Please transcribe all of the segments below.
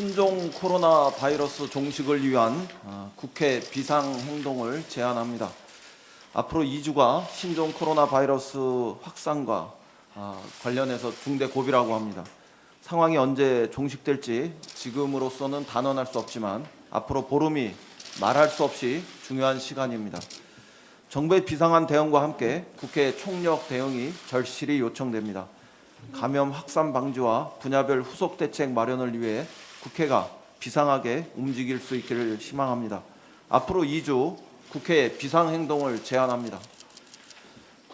신종 코로나 바이러스 종식을 위한 국회 비상행동을 제안합니다. 앞으로 2주가 신종 코로나 바이러스 확산과 관련해서 중대 고비라고 합니다. 상황이 언제 종식될지 지금으로서는 단언할 수 없지만 앞으로 보름이 말할 수 없이 중요한 시간입니다. 정부의 비상한 대응과 함께 국회 총력 대응이 절실히 요청됩니다. 감염 확산 방지와 분야별 후속 대책 마련을 위해 국회가 비상하게 움직일 수 있기를 희망합니다. 앞으로 2주 국회 비상행동을 제안합니다.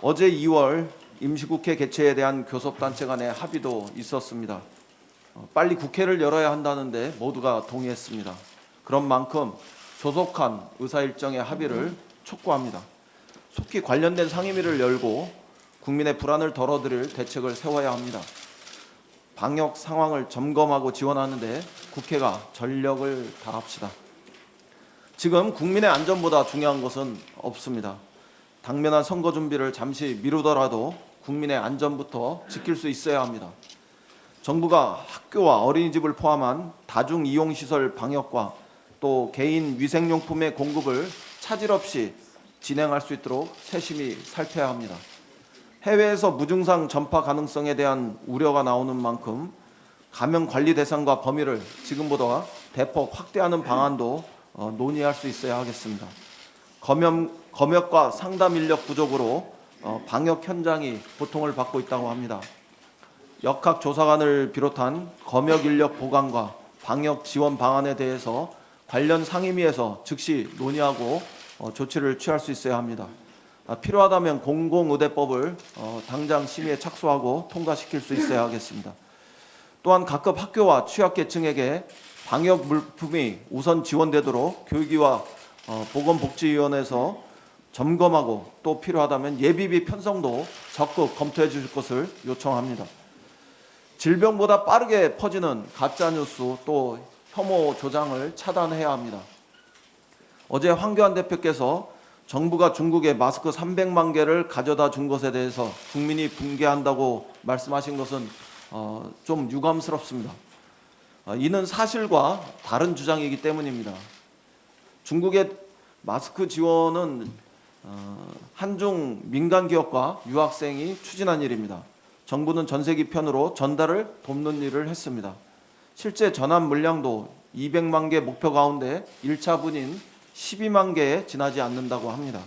어제 2월 임시국회 개최에 대한 교섭단체 간의 합의도 있었습니다. 빨리 국회를 열어야 한다는데 모두가 동의했습니다. 그런 만큼 조속한 의사일정의 합의를 촉구합니다. 속히 관련된 상임위를 열고 국민의 불안을 덜어드릴 대책을 세워야 합니다. 방역 상황을 점검하고 지원하는데 국회가 전력을 다합시다. 지금 국민의 안전보다 중요한 것은 없습니다. 당면한 선거 준비를 잠시 미루더라도 국민의 안전부터 지킬 수 있어야 합니다. 정부가 학교와 어린이집을 포함한 다중이용시설 방역과 또 개인 위생용품의 공급을 차질 없이 진행할 수 있도록 세심히 살펴야 합니다. 해외에서 무증상 전파 가능성에 대한 우려가 나오는 만큼 감염 관리 대상과 범위를 지금보다 대폭 확대하는 방안도 논의할 수 있어야 하겠습니다. 검역과 상담 인력 부족으로 방역 현장이 고통을 받고 있다고 합니다. 역학조사관을 비롯한 검역 인력 보강과 방역 지원 방안에 대해서 관련 상임위에서 즉시 논의하고 조치를 취할 수 있어야 합니다. 필요하다면 공공의대법을 당장 심의에 착수하고 통과시킬 수 있어야 하겠습니다. 또한 각급 학교와 취약계층에게 방역 물품이 우선 지원되도록 교육위와 보건복지위원회에서 점검하고 또 필요하다면 예비비 편성도 적극 검토해 주실 것을 요청합니다. 질병보다 빠르게 퍼지는 가짜뉴스 또 혐오 조장을 차단해야 합니다. 어제 황교안 대표께서 정부가 중국에 마스크 300만 개를 가져다 준 것에 대해서 국민이 붕괴한다고 말씀하신 것은 좀 유감스럽습니다. 이는 사실과 다른 주장이기 때문입니다. 중국의 마스크 지원은 한중 민간 기업과 유학생이 추진한 일입니다. 정부는 전세기 편으로 전달을 돕는 일을 했습니다. 실제 전환 물량도 200만 개 목표 가운데 1차 분인 12만 개에 지나지 않는다고 합니다.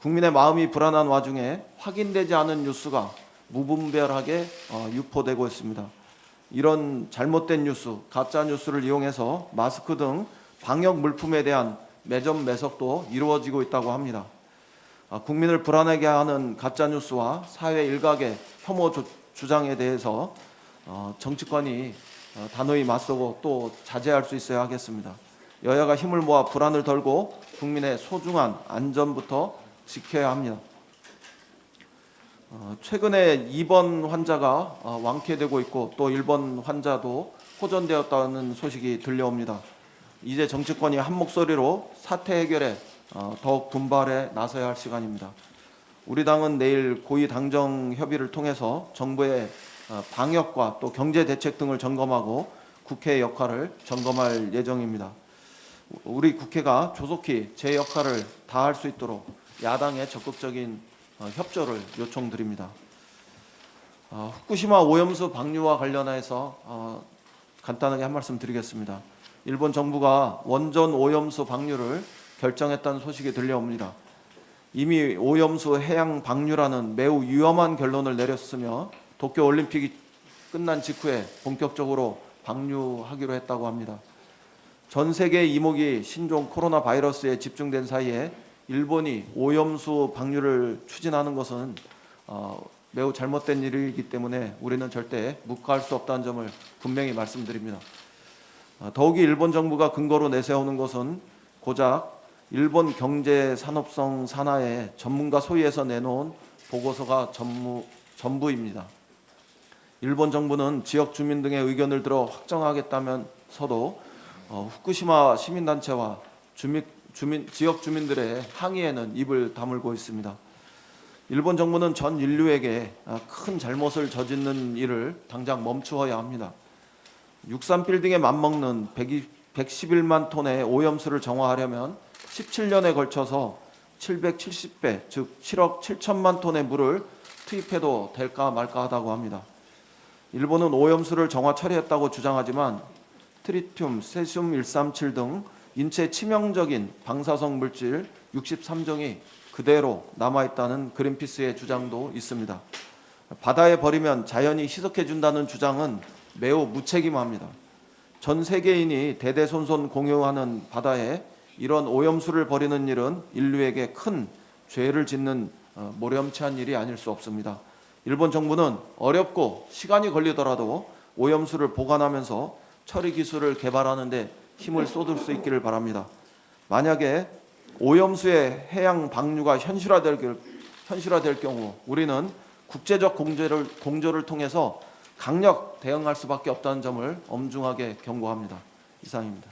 국민의 마음이 불안한 와중에 확인되지 않은 뉴스가 무분별하게 유포되고 있습니다. 이런 잘못된 뉴스, 가짜 뉴스를 이용해서 마스크 등 방역 물품에 대한 매점 매석도 이루어지고 있다고 합니다. 국민을 불안하게 하는 가짜 뉴스와 사회 일각의 혐오 주장에 대해서 정치권이 단호히 맞서고 또 자제할 수 있어야 하겠습니다. 여야가 힘을 모아 불안을 덜고 국민의 소중한 안전부터 지켜야 합니다. 최근에 입원 환자가 완쾌되고 있고 또 일본 환자도 호전되었다는 소식이 들려옵니다. 이제 정치권이 한 목소리로 사태 해결에 더욱 분발해 나서야 할 시간입니다. 우리 당은 내일 고위 당정 협의를 통해서 정부의 방역과 또 경제 대책 등을 점검하고 국회의 역할을 점검할 예정입니다. 우리 국회가 조속히 제 역할을 다할 수 있도록 야당의 적극적인 협조를 요청드립니다. 후쿠시마 오염수 방류와 관련해서 간단하게 한 말씀 드리겠습니다. 일본 정부가 원전 오염수 방류를 결정했다는 소식이 들려옵니다. 이미 오염수 해양 방류라는 매우 위험한 결론을 내렸으며 도쿄올림픽이 끝난 직후에 본격적으로 방류하기로 했다고 합니다. 전 세계 이목이 신종 코로나 바이러스에 집중된 사이에 일본이 오염수 방류를 추진하는 것은 매우 잘못된 일이기 때문에 우리는 절대 묵과할 수 없다는 점을 분명히 말씀드립니다. 더욱이 일본 정부가 근거로 내세우는 것은 고작 일본 경제산업성 산하의 전문가 소위에서 내놓은 보고서가 전부입니다. 일본 정부는 지역 주민 등의 의견을 들어 확정하겠다면서도 후쿠시마 시민단체와 지역 주민들의 항의에는 입을 다물고 있습니다. 일본 정부는 전 인류에게 큰 잘못을 저지른 일을 당장 멈추어야 합니다. 63빌딩에 맞먹는 111만 톤의 오염수를 정화하려면 17년에 걸쳐서 770배, 즉 7억 7천만 톤의 물을 투입해도 될까 말까 하다고 합니다. 일본은 오염수를 정화 처리했다고 주장하지만 트리튬, 세슘 137 등 인체에 치명적인 방사성 물질 63종이 그대로 남아있다는 그린피스의 주장도 있습니다. 바다에 버리면 자연이 희석해준다는 주장은 매우 무책임합니다. 전 세계인이 대대손손 공유하는 바다에 이런 오염수를 버리는 일은 인류에게 큰 죄를 짓는 모렴치한 일이 아닐 수 없습니다. 일본 정부는 어렵고 시간이 걸리더라도 오염수를 보관하면서 처리 기술을 개발하는 데 힘을 쏟을 수 있기를 바랍니다. 만약에 오염수의 해양 방류가 현실화될 경우 우리는 국제적 공조를 통해서 강력 대응할 수밖에 없다는 점을 엄중하게 경고합니다. 이상입니다.